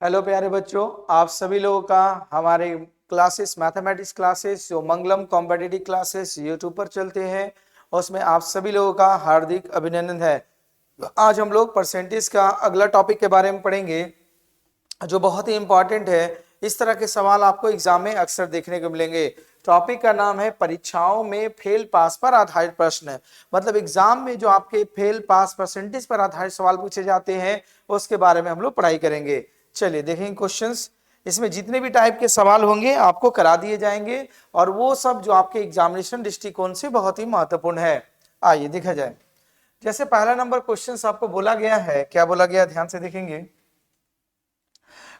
Hello प्यारे बच्चों, आप सभी लोगों का हमारे क्लासेस मैथमेटिक्स क्लासेस जो मंगलम कॉम्पिटिटिव क्लासेस यूट्यूब पर चलते हैं उसमें आप सभी लोगों का हार्दिक अभिनंदन है। आज हम लोग परसेंटेज का अगला टॉपिक के बारे में पढ़ेंगे जो बहुत ही इंपॉर्टेंट है। इस तरह के सवाल आपको एग्जाम में अक्सर देखने को मिलेंगे। टॉपिक का नाम है परीक्षाओं में फेल पास पर आधारित प्रश्न। मतलब एग्जाम में जो आपके फेल पास परसेंटेज पर आधारित सवाल पूछे जाते हैं उसके बारे में हम लोग पढ़ाई करेंगे। चलिए देखेंगे क्वेश्चंस। इसमें जितने भी टाइप के सवाल होंगे आपको करा दिए जाएंगे और वो सब जो आपके एग्जामिनेशन दृष्टिकोण से बहुत ही महत्वपूर्ण है। आइए देखा जाए। जैसे पहला नंबर क्वेश्चन आपको बोला गया है, क्या बोला गया, ध्यान से देखेंगे।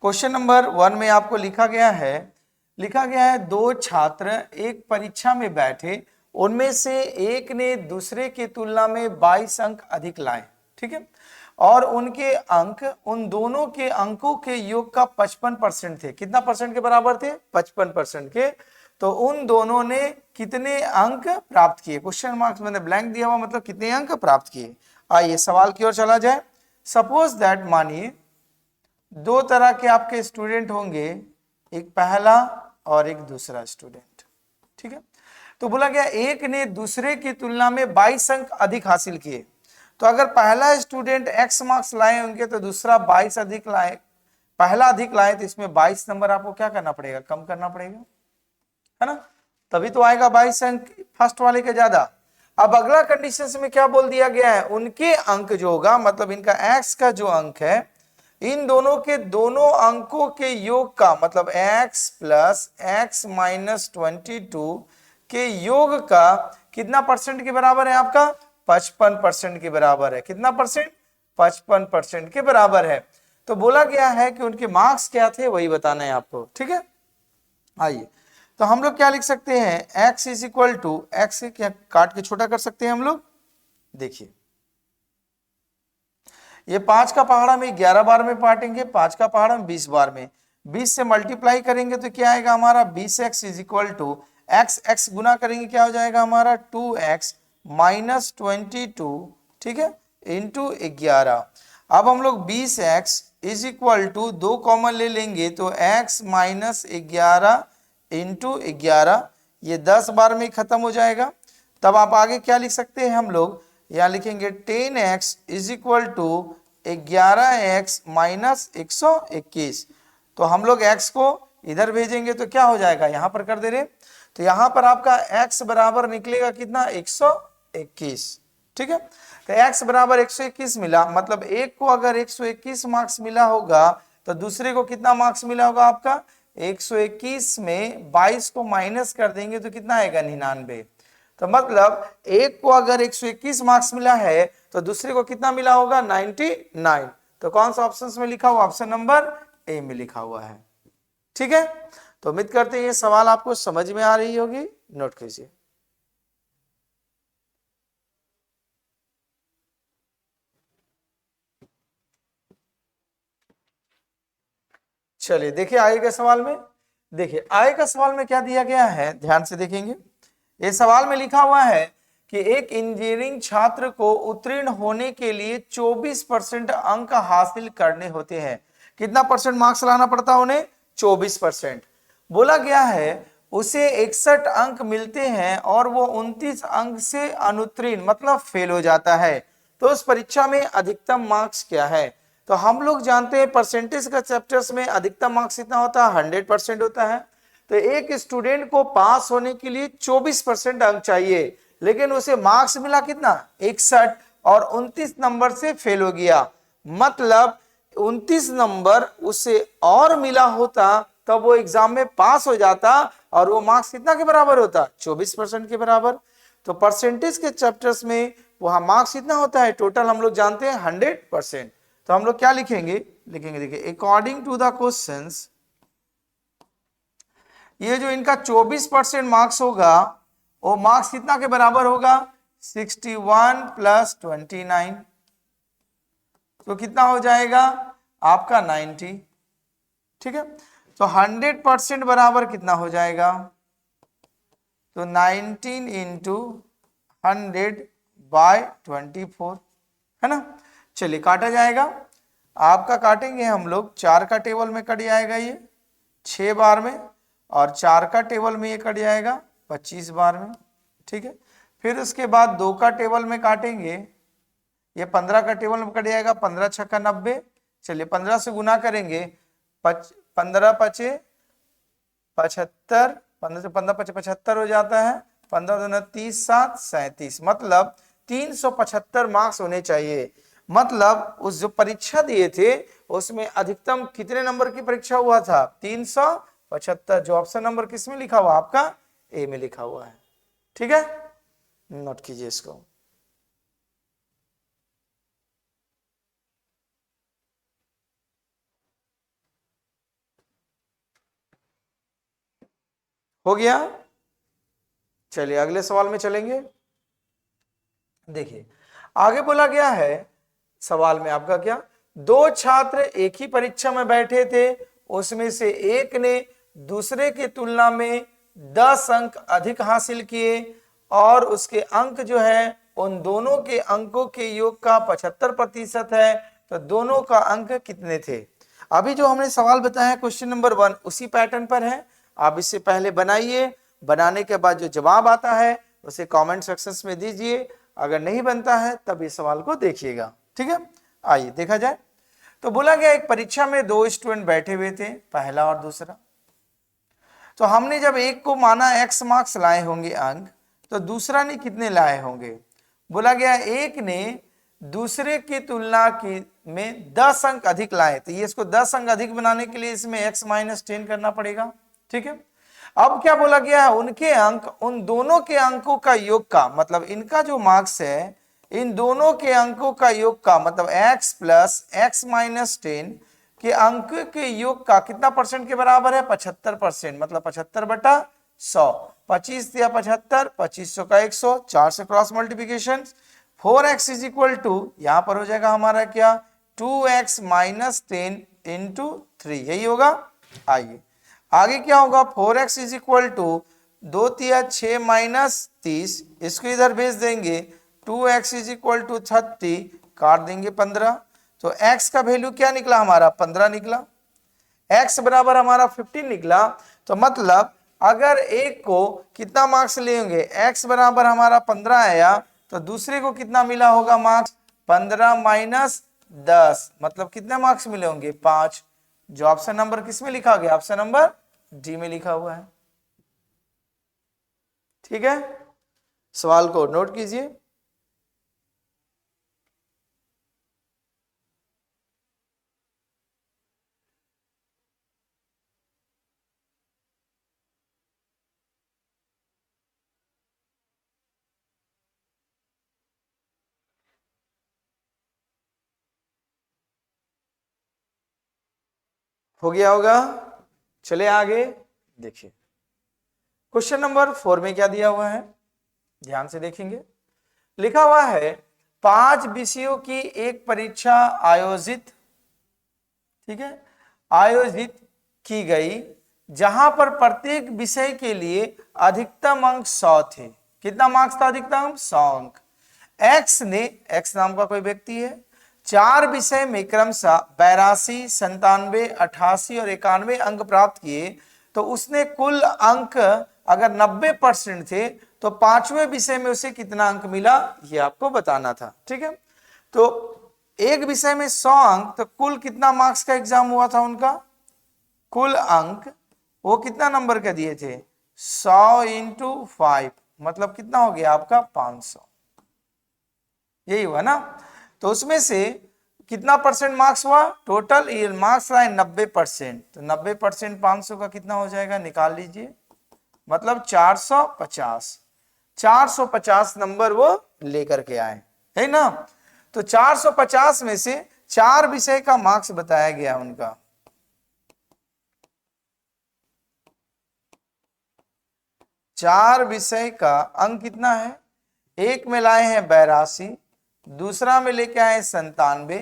क्वेश्चन नंबर 1 में आपको लिखा गया है दो छात्र एक परीक्षा में बैठे, उनमें से एक ने दूसरे की तुलना में 22 अंक अधिक लाए, ठीक है, और उनके अंक उन दोनों के अंकों के योग का 55% थे। कितना परसेंट के बराबर थे? 55% के। तो उन दोनों ने कितने अंक प्राप्त किए? क्वेश्चन मार्क्स मैंने ब्लैंक दिया हुआ, मतलब कितने अंक प्राप्त किए। आइए सवाल की ओर चला जाए। सपोज दैट, मानिए दो तरह के आपके स्टूडेंट होंगे, एक पहला और एक दूसरा स्टूडेंट, ठीक है। तो बोला गया एक ने दूसरे की तुलना में 22 अंक अधिक हासिल किए। तो अगर पहला स्टूडेंट x मार्क्स लाए उनके तो दूसरा 22 अधिक लाए, पहला अधिक लाए तो इसमें 22 नंबर आपको क्या करना पड़ेगा? कम करना पड़ेगा, है ना। तभी तो आएगा 22 अंक फर्स्ट वाले के ज्यादा। अब अगला कंडीशन में क्या बोल दिया गया है? उनके अंक जो होगा, मतलब इनका x का जो अंक है, इन दोनों के दोनों अंकों के योग का, मतलब x प्लस x माइनस 22 के योग का कितना परसेंट के बराबर है? आपका 55% के बराबर है। कितना परसेंट? 55% के बराबर है। तो बोला गया है कि उनके मार्क्स क्या थे वही बताना है आपको, ठीक है। आइए तो हम लोग क्या लिख सकते हैं? x is equal to x, क्या काट के छोटा कर सकते हैं हम लोग। देखिए ये 5 का पहाड़ा में 11 बार में बांटेंगे, 5 का पहाड़ा में 20 बार में, 20 से मल्टीप्लाई करेंगे तो क्या आएगा हमारा? 20x is equal to X, X गुना करेंगे क्या हो जाएगा हमारा? 2x माइनस 22, ठीक है, इंटू 11। अब हम लोग 20x is equal to 2 common ले लेंगे तो x माइनस 11 इंटू 11, ये 10 बार में खत्म हो जाएगा। तब आप आगे क्या लिख सकते हैं? हम लोग यहाँ लिखेंगे 10x is equal to 11x minus 121। तो हम लोग x को इधर भेजेंगे तो क्या हो जाएगा? यहां पर कर दे रहे, तो यहां पर आपका x बराबर निकलेगा कितना? 121, ठीक है। तो x बराबर 121 मिला, मतलब एक को अगर 121 मार्क्स मिला होगा तो दूसरे को कितना मार्क्स मिला होगा आपका? 121 में 22 को माइनस कर देंगे तो कितना आएगा? 99। तो मतलब एक को अगर 121 मार्क्स मिला है तो दूसरे को कितना मिला होगा? 99। तो कौन सा ऑप्शन में लिखा हुआ? ऑप्शन नंबर ए में लिखा हुआ है, ठीक है। तो उम्मीद करते हैं ये सवाल आपको समझ में आ रही होगी, नोट कीजिए। चलिए देखिए आगे के सवाल में। देखिए आगे का सवाल में क्या दिया गया है, ध्यान से देखेंगे। इस सवाल में लिखा हुआ है कि एक इंजीनियरिंग छात्र को उत्तीर्ण होने के लिए 24% अंक हासिल करने होते हैं। कितना परसेंट मार्क्स लाना पड़ता है उन्हें? 24%। बोला गया है उसे 61 अंक मिलते हैं और वो 29 अंक से अनुत्तीर्ण, मतलब फेल हो जाता है। तो उस परीक्षा में अधिकतम मार्क्स क्या है? तो हम लोग जानते हैं परसेंटेज का चैप्टर्स में अधिकतम मार्क्स कितना होता है? 100% होता है। तो एक स्टूडेंट को पास होने के लिए 24% अंक चाहिए, लेकिन उसे मार्क्स मिला कितना? 61, और 29 नंबर से फेल हो गया। मतलब 29 नंबर उसे और मिला होता तब वो एग्जाम में पास हो जाता, और वो मार्क्स कितना के बराबर होता? 24% के बराबर। तो परसेंटेज के चैप्टर्स में वहां मार्क्स कितना होता है? टोटल हम लोग जानते हैं 100%। तो हम लोग क्या लिखेंगे? देखिए अकॉर्डिंग टू द क्वेश्चंस, ये जो इनका 24% मार्क्स होगा वो मार्क्स कितना के बराबर होगा? 61 प्लस 29, तो कितना हो जाएगा आपका? 90, ठीक है। तो 100% बराबर कितना हो जाएगा? तो 19 इंटू 100 बाय 24, है ना। चलिए काटा जाएगा। आपका काटेंगे हम लोग 4 का टेबल में कट जाएगा ये 6 बार में, और 4 का टेबल में ये कट जाएगा 25 बार में। ठीक है, फिर उसके बाद 2 का टेबल में काटेंगे, ये 15 का टेबल में कट जाएगा, 15 छक्का 90। चलिए 15 से गुना करेंगे, 15 पचे 75, 15 से 15 पचे 75 हो जाता है, 15 दूना 30, 7 37, मतलब 375 मार्क्स होने चाहिए। मतलब उस जो परीक्षा दिए थे उसमें अधिकतम कितने नंबर की परीक्षा हुआ था? 375। जो ऑप्शन नंबर किस में लिखा हुआ? आपका ए में लिखा हुआ है। ठीक है, नोट कीजिए इसको। हो गया। चलिए अगले सवाल में चलेंगे। देखिए आगे बोला गया है सवाल में आपका क्या, दो छात्र एक ही परीक्षा में बैठे थे, उसमें से एक ने दूसरे की तुलना में 10 अंक अधिक हासिल किए और उसके अंक जो है उन दोनों के अंकों के योग का 75% है, तो दोनों का अंक कितने थे? अभी जो हमने सवाल बताया क्वेश्चन नंबर 1 उसी पैटर्न पर है। आप इससे पहले बनाइए, बनाने के बाद जो जवाब आता है उसे कमेंट सेक्शन में दीजिए। अगर नहीं बनता है तब इस सवाल को देखिएगा। ठीक है, आइए देखा जाए। तो बोला गया एक परीक्षा में 2 स्टूडेंट बैठे हुए थे, पहला और दूसरा। तो हमने जब एक को माना x मार्क्स लाए होंगे अंक, तो दूसरा ने कितने लाए होंगे? बोला गया एक ने दूसरे की तुलना की में 10 अंक अधिक लाए, तो ये इसको 10 अंक अधिक बनाने के लिए इसमें x - 10 करना पड़ेगा। ठीक है, अब क्या बोला गया है, उनके अंक उन दोनों के अंकों का योग का, मतलब इनका जो मार्क्स है इन दोनों के अंकों का योग का, मतलब x प्लस x - 10 के अंक के योग का कितना परसेंट के बराबर है? 75%, मतलब 75/100। 25 या 75, 2500 का 100, 4 से cross multiplication, 4x is equal to, यहां पर हो जाएगा हमारा क्या, 2x - 10 इंटू 3, यही होगा। आइए आगे क्या होगा, 4x इज इक्वल टू 2 तिया 6 माइनस 30, इसको इधर भेज देंगे, 2x इज इक्वल टू 30, काट देंगे 15, तो x का वैल्यू क्या निकला हमारा? 15 निकला। x बराबर हमारा 15 निकला, तो मतलब अगर एक को कितना मार्क्स लेंगे, x बराबर हमारा 15 आया, तो दूसरे को कितना मिला होगा मार्क्स? 15 माइनस 10, मतलब कितने मार्क्स मिले होंगे? 5। जो ऑप्शन नंबर किस में लिखा गया? ऑप्शन नंबर डी में लिखा हुआ है। ठीक है, सवाल को नोट कीजिए। हो गया होगा। चले आगे देखिए, क्वेश्चन नंबर 4 में क्या दिया हुआ है, ध्यान से देखेंगे। लिखा हुआ है 5 विषयों की एक परीक्षा आयोजित, ठीक है, आयोजित की गई, जहां पर प्रत्येक विषय के लिए अधिकतम अंक 100 थे। कितना मार्क्स था अधिकतम? 100 अंक। एक्स ने, एक्स नाम का कोई व्यक्ति है, 4 विषय में क्रमशः 82, 97, 88 और 91 अंक प्राप्त किए, तो उसने कुल अंक अगर 90% थे तो 5वें विषय में उसे कितना अंक मिला, ये आपको बताना था। ठीक है, तो एक विषय में 100 अंक, तो कुल कितना मार्क्स का एग्जाम हुआ था उनका? कुल अंक वो कितना नंबर के दिए थे? 100 इंटू 5, मतलब कितना हो गया आपका? 500, यही हुआ ना। तो उसमें से कितना परसेंट मार्क्स हुआ? टोटल ये मार्क्स आए 90%, तो 90% 500 का कितना हो जाएगा, निकाल लीजिए, मतलब 450। 450 नंबर वो लेकर के आए, है ना। तो 450 में से 4 विषय का मार्क्स बताया गया उनका। चार विषय का अंक कितना है? एक में लाए हैं 82, दूसरा में लेके आए 97,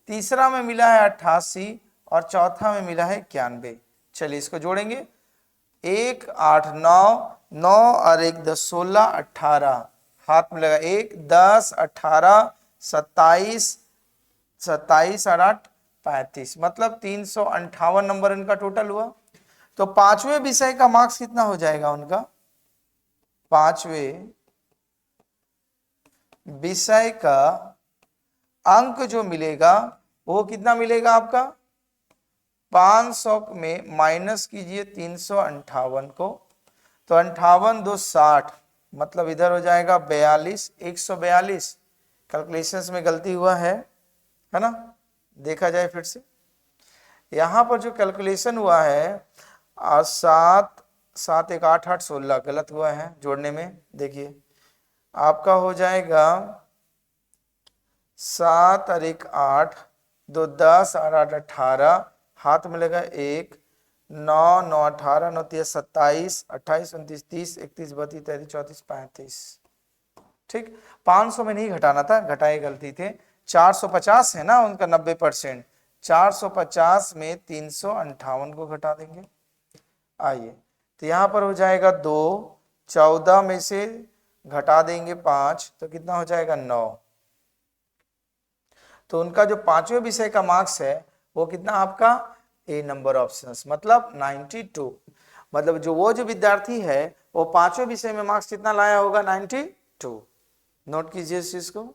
तीसरा में मिला है 88 और चौथा में मिला है 91। चलिए इसको जोड़ेंगे, 1 8 9, 9 और 1 10 16, 18, हाथ में लगा 1 10 18 27, 27 और 8 35, मतलब 358 नंबर इनका टोटल हुआ। तो पांचवें विषय का मार्क्स कितना हो जाएगा उनका? पांचवें विषय का अंक जो मिलेगा वो कितना मिलेगा आपका? 500 में माइनस कीजिए 358 को, तो 58 2 60, मतलब इधर हो जाएगा 42, 142। कैलकुलेशंस में गलती हुआ है ना? देखा जाए फिर से, यहां पर जो कैलकुलेशन हुआ है 7 7 1 8 8 16 गलत हुआ है जोड़ने में। देखिए आपका हो जाएगा 7 और 1 8, 2 10 और 8 18, हाथ में लगा 1, 9 9 18, 9 3 27, 28 29 30 31 32 33 34 35। ठीक, 500 में नहीं घटाना था, घटाए गलती थे। 450 है ना उनका 90%, 450 में 358 को घटा देंगे। आइए, तो यहां पर हो जाएगा 2, 14 में से घटा देंगे 5, तो कितना हो जाएगा 9। तो उनका जो पांचवें विषय का मार्क्स है वो कितना आपका? ए नंबर ऑप्शंस, मतलब 92। मतलब वो जो विद्यार्थी है वो पांचवें विषय में मार्क्स कितना लाया होगा? 92। नोट कीजिए इस चीज को।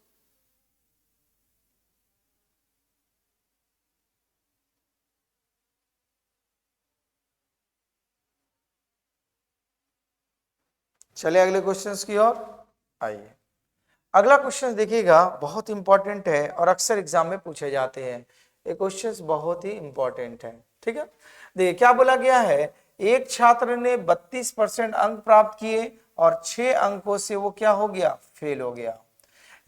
चलिए अगले क्वेश्चंस की ओर आइए। अगला क्वेश्चन देखिएगा, बहुत इंपॉर्टेंट है और अक्सर एग्जाम में पूछे जाते हैं। ये क्वेश्चंस बहुत ही इंपॉर्टेंट है। ठीक है, देखिए क्या बोला गया है, एक छात्र ने 32% अंक प्राप्त किए और 6 अंकों से वो क्या हो गया? फेल हो गया।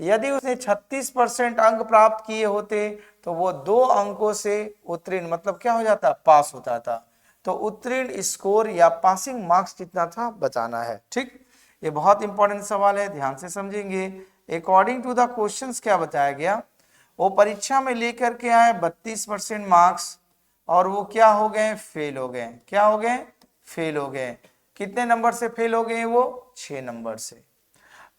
यदि उसने 36% अंक प्राप्त किए होते तो वो 2 अंकों से उत्तीर्ण, मतलब क्या हो जाता? पास होता था। तो उत्तीर्ण स्कोर या पासिंग मार्क्स कितना था बताना है। ठीक, ये बहुत इंपॉर्टेंट सवाल है, ध्यान से समझेंगे। अकॉर्डिंग टू द क्वेश्चंस क्या बताया गया, वो परीक्षा में लेकर के आए 32% मार्क्स और वो क्या हो गए? फेल हो गए। क्या हो गए? फेल हो गए। कितने नंबर से फेल हो गए? वो 6 नंबर से।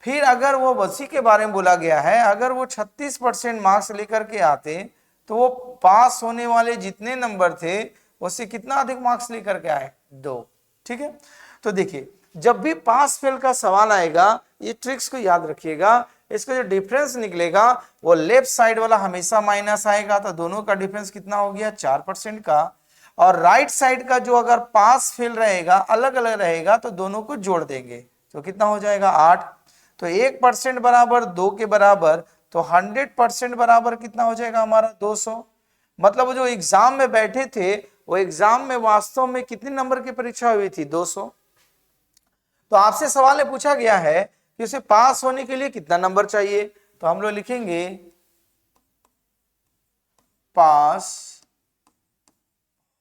फिर अगर वो उसी के बारे में बोला गया है, अगर वो 36% मार्क्स लेकर के आते तो वो पास होने वाले जितने नंबर थे उससे कितना अधिक मार्क्स लेकर के आए? 2। ठीक है, तो देखिए जब भी पास फेल का सवाल आएगा ये ट्रिक्स को याद रखिएगा। इसका जो डिफरेंस निकलेगा वो लेफ्ट साइड वाला हमेशा माइनस आएगा, तो दोनों का डिफरेंस कितना हो गया? 4% का। और राइट साइड का जो अगर पास फेल रहेगा अलग अलग रहेगा तो दोनों को जोड़ देंगे, तो कितना हो जाएगा? 8। तो 1% बराबर 2 के बराबर, तो 100% बराबर कितना हो जाएगा हमारा? 200। मतलब जो एग्जाम में बैठे थे वो एग्जाम में वास्तव में कितने नंबर की परीक्षा हुई थी? 200। तो आपसे सवाल में पूछा गया है कि उसे पास होने के लिए कितना नंबर चाहिए, तो हम लोग लिखेंगे पास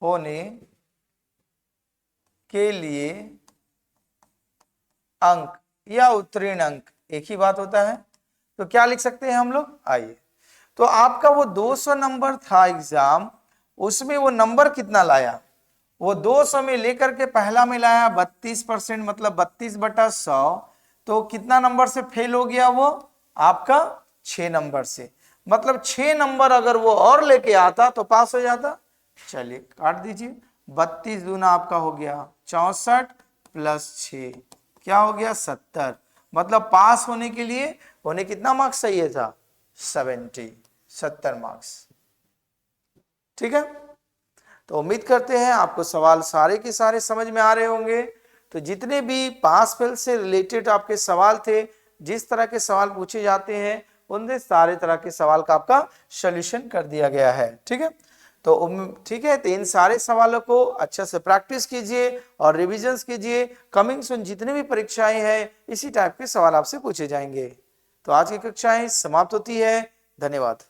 होने के लिए अंक या उत्तीर्ण अंक एक ही बात होता है। तो क्या लिख सकते हैं हम लोग? आइए, तो आपका वो 200 नंबर था एग्जाम, उसमें वो नंबर कितना लाया? वो 200 में लेकर के पहला में लाया 32%, मतलब 32/100। तो कितना नंबर से फेल हो गया वो? आपका 6 नंबर से। मतलब 6 नंबर अगर वो और लेके आता तो पास हो जाता। चलिए काट दीजिए, 32 दूना आपका हो गया 64 प्लस 6 क्या हो गया? 70। मतलब पास होने के लिए उन्हें कितना मार्क्स चाहिए था? 70 मार्क्स। ठीक है, तो उम्मीद करते हैं आपको सवाल सारे के सारे समझ में आ रहे होंगे। तो जितने भी पास फेल से रिलेटेड आपके सवाल थे, जिस तरह के सवाल पूछे जाते हैं उनमें सारे तरह के सवाल का आपका सॉल्यूशन कर दिया गया है। ठीक है, तो ठीक है, तो इन सारे सवालों को अच्छा से प्रैक्टिस कीजिए और रिविजन्स कीजिए। कमिंग सून जितने भी परीक्षाएं हैं इसी टाइप के सवाल आपसे पूछे जाएंगे। तो आज की कक्षाएं समाप्त होती है। धन्यवाद।